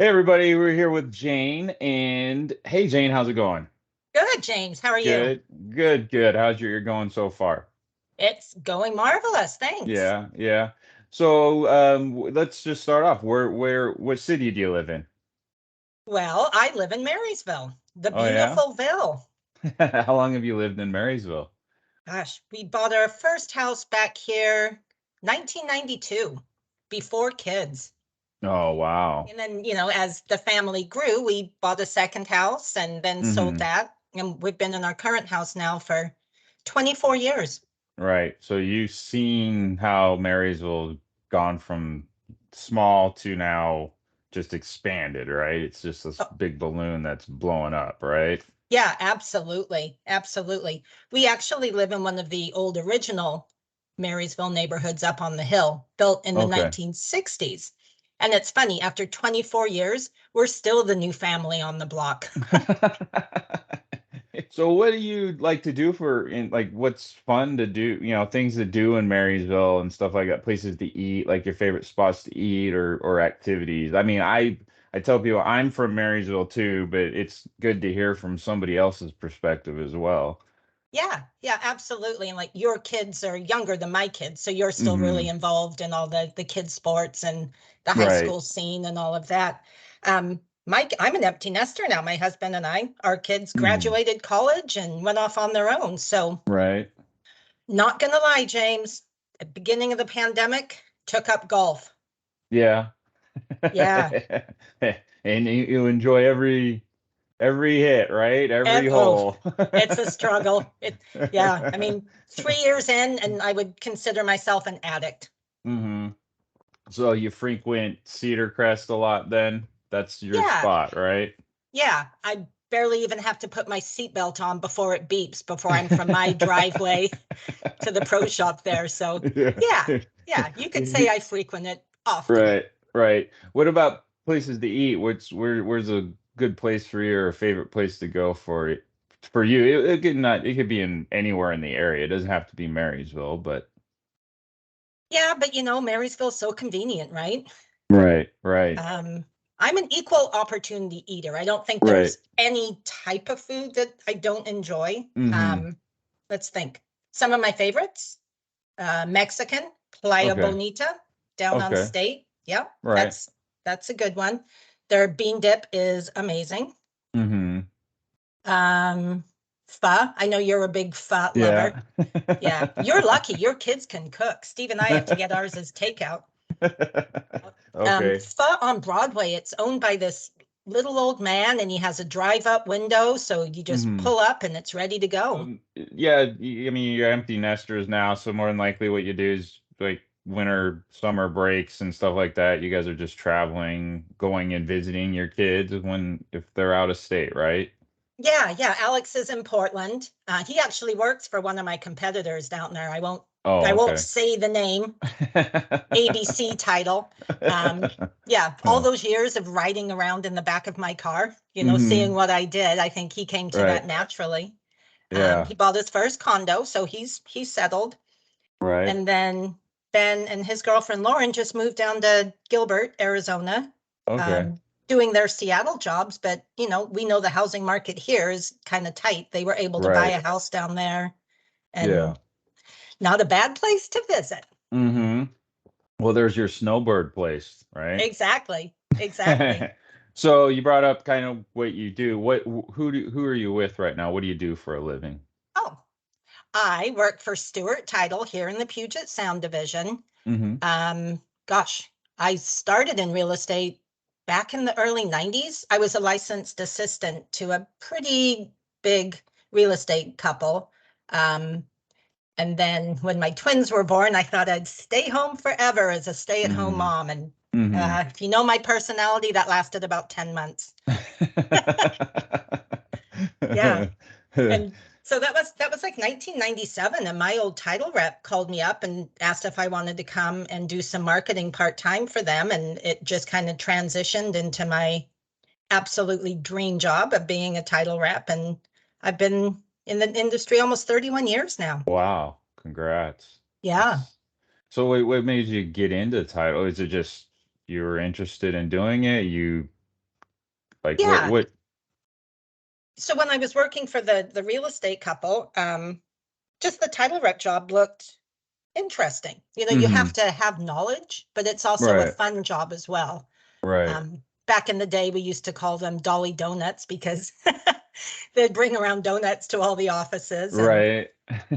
Hey everybody, we're here with Jayne, and hey Jayne, how's it going? Good, James. How are you? Good, good, good. How's your year going so far? It's going marvelous. Thanks. Yeah, yeah. So let's just start off. What city do you live in? Well, I live in Marysville, the Oh yeah? beautiful Ville. How long have you lived in Marysville? Gosh, we bought our first house back here 1992, before kids. Oh wow. And then, as the family grew, we bought a second house and then sold Mm-hmm. that. And we've been in our current house now for 24 years. Right. So you've seen how Marysville gone from small to now just expanded, right? It's just this Oh, big balloon that's blowing up, right? yeah, absolutely. Absolutely. We actually live in one of the old original Marysville neighborhoods up on the hill, built in the Okay. 1960s. And it's funny, after 24 years, we're still the new family on the block. So what do you like to do what's fun to do, things to do in Marysville and stuff like that, places to eat, like your favorite spots to eat or activities. I mean, I tell people I'm from Marysville too, but it's good to hear from somebody else's perspective as well. Yeah, yeah, absolutely. And like your kids are younger than my kids, so you're still really Hmm. involved in all the kids' sports and the high Right. school scene and all of that. I'm an empty nester now. My husband and our kids Hmm. graduated college and went off on their own. So Right. not gonna lie, James, at the beginning of the pandemic, took up golf. Yeah. Yeah. And you enjoy every hit, right? Every Oh, hole. it's a struggle. Yeah. I mean, 3 years in, and I would consider myself an addict. Hmm. So you frequent Cedarcrest a lot then? That's your Yeah. spot, right? Yeah. I barely even have to put my seatbelt on before it beeps, before I'm from my driveway to the pro shop there. So, Yeah. yeah. Yeah. You could say I frequent it often. Right, right. What about places to eat? Where's a good place for you or a favorite place to go for it? For you, it could be in anywhere in the area. It doesn't have to be Marysville, but Yeah. But, Marysville's so convenient, right? right, right, Um, I'm an equal opportunity eater. I don't think right. there's any type of food that I don't enjoy. Mm-hmm. Let's think. Some of my favorites, Mexican, Playa Okay. Bonita, down on Okay. State. Yep, Right. that's a good one. Their bean dip is amazing. Mm-hmm. Um, Pho. I know you're a big pho lover. Yeah. Yeah, you're lucky. Your kids can cook. Steve and I have to get ours as takeout. Okay. Pho on Broadway, it's owned by this little old man, and he has a drive-up window, so you just Mm-hmm. pull up and it's ready to go. Yeah, I mean, you're empty nesters now, so more than likely what you do is like winter, summer breaks and stuff like that. You guys are just traveling, going and visiting your kids if they're out of state, right? Yeah, yeah. Alex is in Portland. He actually works for one of my competitors down there. I Oh, won't okay. say the name, ABC title. Yeah, all those years of riding around in the back of my car, seeing Hmm. what I did, I think he came to Right. that naturally. Yeah. He bought his first condo, so he's settled. Right. And then Ben and his girlfriend Lauren just moved down to Gilbert, Arizona, Okay. doing their Seattle jobs. But, we know the housing market here is kind of tight. They were able to buy Right. a house down there, Yeah. and not a bad place to visit. Hmm. Well, there's your snowbird place, right? Exactly. Exactly. So you brought up kind of what you do. Who are you with right now? What do you do for a living? Oh, I work for Stewart Title here in the Puget Sound division. Hmm. Gosh, I started in real estate back in the early 90s. I was a licensed assistant to a pretty big real estate couple. Um, and then when my twins were born, I thought I'd stay home forever as a stay-at-home Hmm. mom. And Hmm. if you know my personality, that lasted about 10 months. Yeah. And so that was like 1997, and my old title rep called me up and asked if I wanted to come and do some marketing part-time for them, and it just kind of transitioned into my absolutely dream job of being a title rep, and I've been in the industry almost 31 years now. Wow, congrats. Yeah. That's what made you get into title? Is it just you were interested in doing it? You Like Yeah. what? So when I was working for the real estate couple, just the title rep job looked interesting. You have Hmm. to have knowledge, but it's also a Right. fun job as well. Right. Back in the day, we used to call them Dolly Donuts because they'd bring around donuts to all the offices. And Right.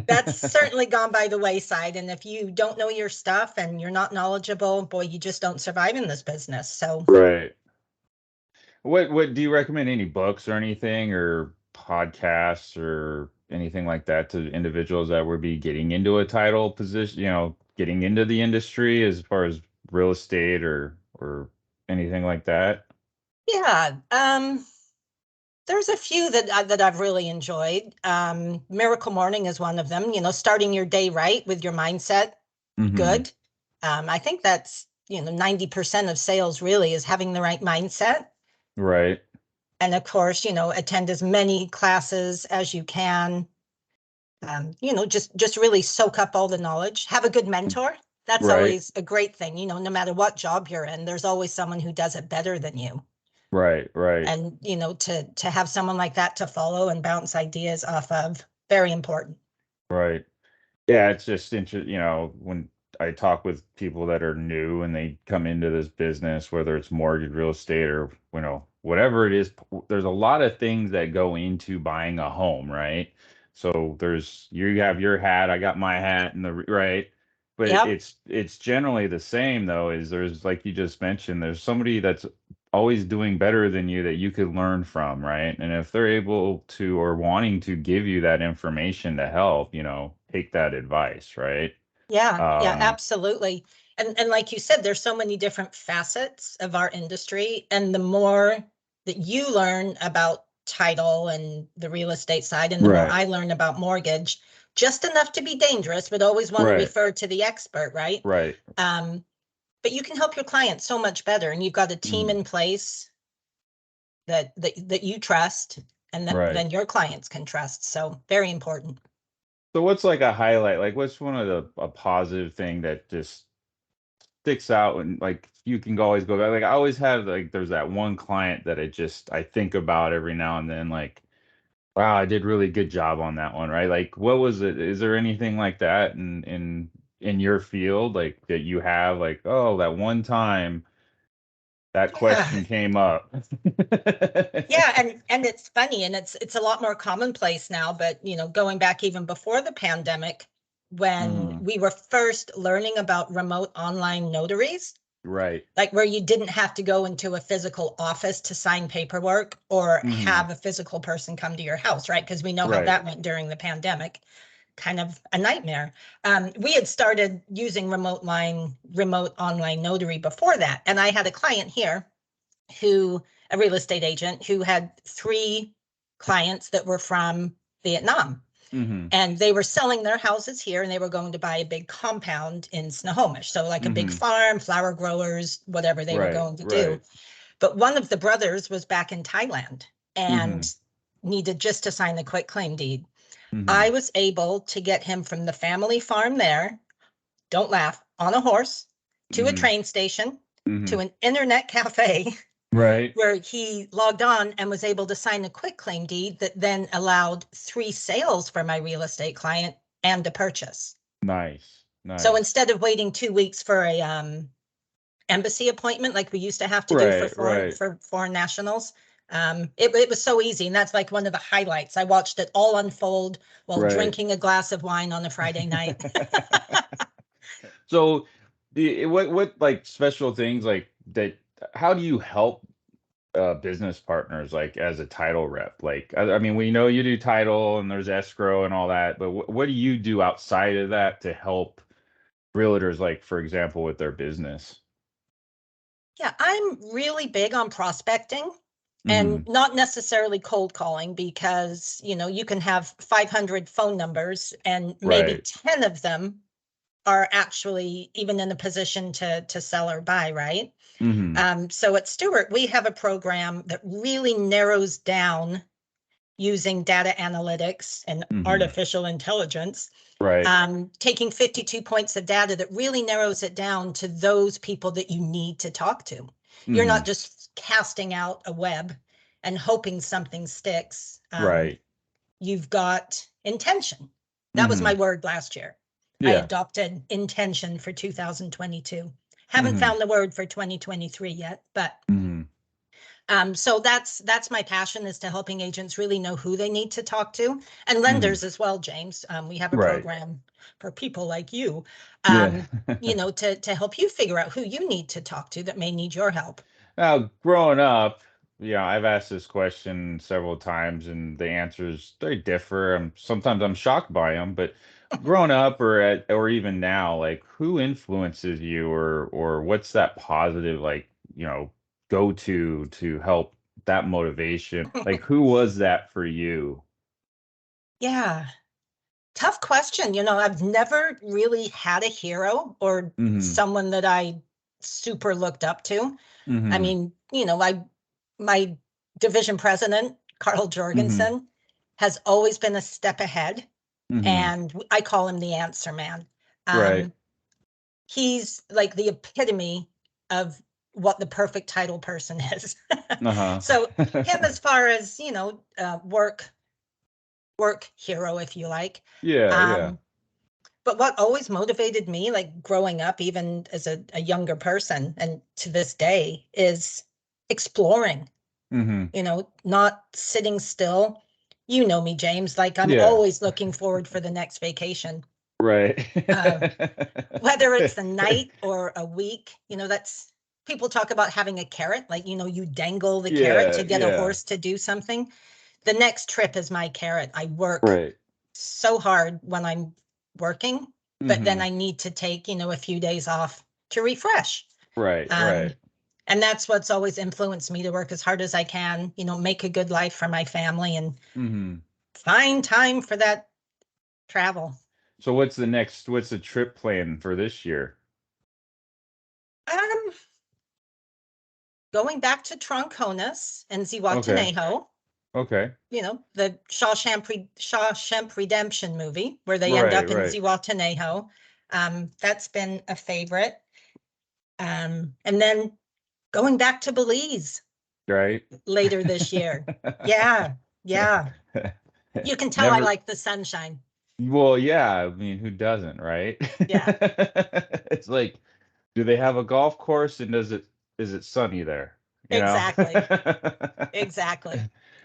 that's certainly gone by the wayside. And if you don't know your stuff and you're not knowledgeable, boy, you just don't survive in this business. So, Right. What do you recommend, any books or anything or podcasts or anything like that to individuals that would be getting into a title position, getting into the industry as far as real estate or anything like that? yeah, there's a few that I've really enjoyed. Miracle Morning is one of them. Starting your day right with your mindset Hmm. good. I think that's 90% of sales really is having the right mindset. Right. And of course, attend as many classes as you can. Just really soak up all the knowledge. Have a good mentor. That's Right. always a great thing. No matter what job you're in, there's always someone who does it better than you. Right. Right. And to have someone like that to follow and bounce ideas off of, very important. Right. Yeah, it's just interesting, when I talk with people that are new and they come into this business, whether it's mortgage, real estate, or, whatever it is, there's a lot of things that go into buying a home, right? So you have your hat, I got my hat, right. But Yep. it's generally the same though, is there's, like you just mentioned, there's somebody that's always doing better than you that you could learn from, right? And if they're able to or wanting to give you that information to help, take that advice, right? Yeah, Um, absolutely. And like you said, there's so many different facets of our industry. And the more that you learn about title and the real estate side, and the more right, I learn about mortgage, just enough to be dangerous, but always want to right, refer to the expert, right? right. Um, but you can help your clients so much better. And you've got a team Mhm. in place that you trust and that Right. then your clients can trust. So very important. So what's like a highlight? Like what's one of a positive thing that just sticks out and like you can always go back? Like I always have, like, there's that one client that I think about every now and then, like, wow, I did really good job on that one, right? Like what was it? Is there anything like that in your field, like that you have, like, oh, that one time that Yeah. question came up? Yeah, and it's funny, and it's a lot more commonplace now, but going back even before the pandemic, when Mhm. we were first learning about remote online notaries, Right. like where you didn't have to go into a physical office to sign paperwork or Mhm. have a physical person come to your house, right? Because we know how Right. that went during the pandemic, kind of a nightmare. We had started using remote online notary before that, and I had a client here a real estate agent who had three clients that were from Vietnam. Mhm. And they were selling their houses here and they were going to buy a big compound in Snohomish. So, like a big Mhm. farm, flower growers, whatever they were Right. going to do. Right. But one of the brothers was back in Thailand and Mhm. needed just to sign the quit claim deed. I Mhm. was able to get him from the family farm there, don't laugh, on a horse to a Mhm. train station to Mhm. an internet cafe Right. where he logged on and was able to sign a quick claim deed that then allowed three sales for my real estate client and a purchase. Nice. So Nice. instead of waiting 2 weeks for a embassy appointment like we used to have to do for Right. Right. foreign nationals, it was so easy, and that's like one of the highlights. I watched it all unfold while Right. drinking a glass of wine on a Friday night. So, what like special things like that? How do you help business partners, like as a title rep? Like, I mean, we know you do title and there's escrow and all that, but what do you do outside of that to help realtors, like for example, with their business? Yeah, I'm really big on prospecting and Hmm. not necessarily cold calling because, you can have 500 phone numbers and maybe Right. 10 of them are actually even in a position to sell or buy, right? Hmm. So at Stewart, we have a program that really narrows down using data analytics and Hmm. artificial intelligence, Right. taking 52 points of data that really narrows it down to those people that you need to talk to. You're not Hmm. just casting out a web. and hoping something sticks. Right. You've got intention. That was my Hmm. word last year. I Yeah. adopted intention for 2022. Haven't Hmm. found the word for 2023 yet, but Hmm. so that's my passion, is to helping agents really know who they need to talk to, and Hmm. lenders as well, James. We have a Right. program for people like you, Yeah. to help you figure out who you need to talk to that may need your help. Now, growing up, I've asked this question several times, and the answers they differ. Sometimes I'm shocked by them, but growing up, or even now, like who influences you, or what's that positive, like go to help that motivation? Like who was that for you? Yeah, tough question. I've never really had a hero or Hmm. someone that I super looked up to. I Hmm. mean, my division president, Carl Hmm. Jorgensen, has always been a step ahead, Hmm. and I call him the answer man. Right. Um, he's like the epitome of what the perfect title person is. Uh-huh. So him, as far as work hero, if you like. Yeah, yeah. Um, but what always motivated me, like growing up, even as a younger person, and to this day, is exploring, Hmm. not sitting still. You know me, James, like I'm Yeah. always looking forward for the next vacation. Right. Uh, Whether it's a night or a week, that's people talk about having a carrot, like, you dangle the carrot Yeah, to get a yeah. horse to do something. The next trip is my carrot. I work Right. so hard when I'm working, but then Hmm. I need to take, a few days off to refresh. Right, Um, right. and that's what's always influenced me to work as hard as I can, make a good life for my family and Hmm. find time for that travel. So what's the trip plan for this year? Um, Going back to Troncones and Okay. Zihuatanejo, Okay. the Shawshank Redemption movie where they end Right, up in right. Zihuatanejo. That's been a favorite. And then going back to Belize Right. later this year. Yeah, yeah. You can tell I Never. like the sunshine. Well, yeah, I mean, who doesn't, right? Yeah, It's like, do they have a golf course and is it sunny there? You know? exactly. Exactly.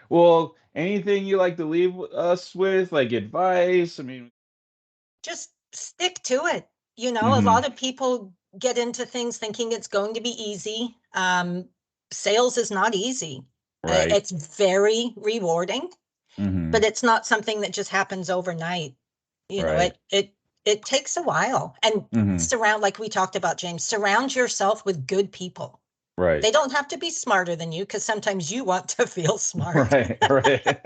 Well, anything you like to leave us with, like advice? I mean, Just stick to it. A hmm. lot of people get into things thinking it's going to be easy. Sales is not easy. Right. It's very rewarding, but Hmm. it's not something that just happens overnight. You know, Right. it takes a while. And Hmm. like we talked about, James, surround yourself with good people. Right. They don't have to be smarter than you, because sometimes you want to feel smart. Right. Right.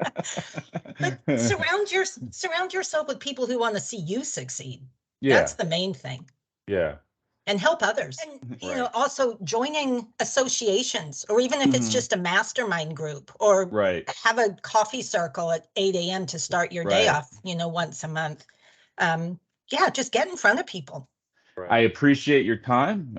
But surround yourself with people who want to see you succeed. That's Yeah. the main thing. Yeah. And help others. And Right. also joining associations, or even if it's Hmm. just a mastermind group, or Right. have a coffee circle at 8 a.m. to start your day Right. off, once a month. Yeah, just get in front of people. I appreciate your time.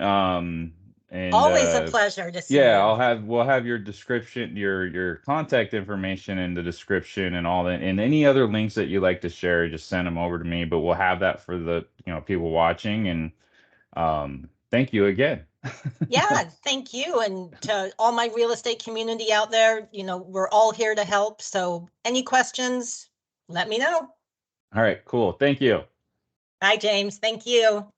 And Always a pleasure to see yeah, you. we'll have your description, your contact information in the description and all that, and any other links that you like to share, just send them over to me. But we'll have that for the people watching. And thank you again. Yeah, thank you. And to all my real estate community out there, we're all here to help. So any questions, let me know. All right, cool. Thank you. Bye, James. Thank you.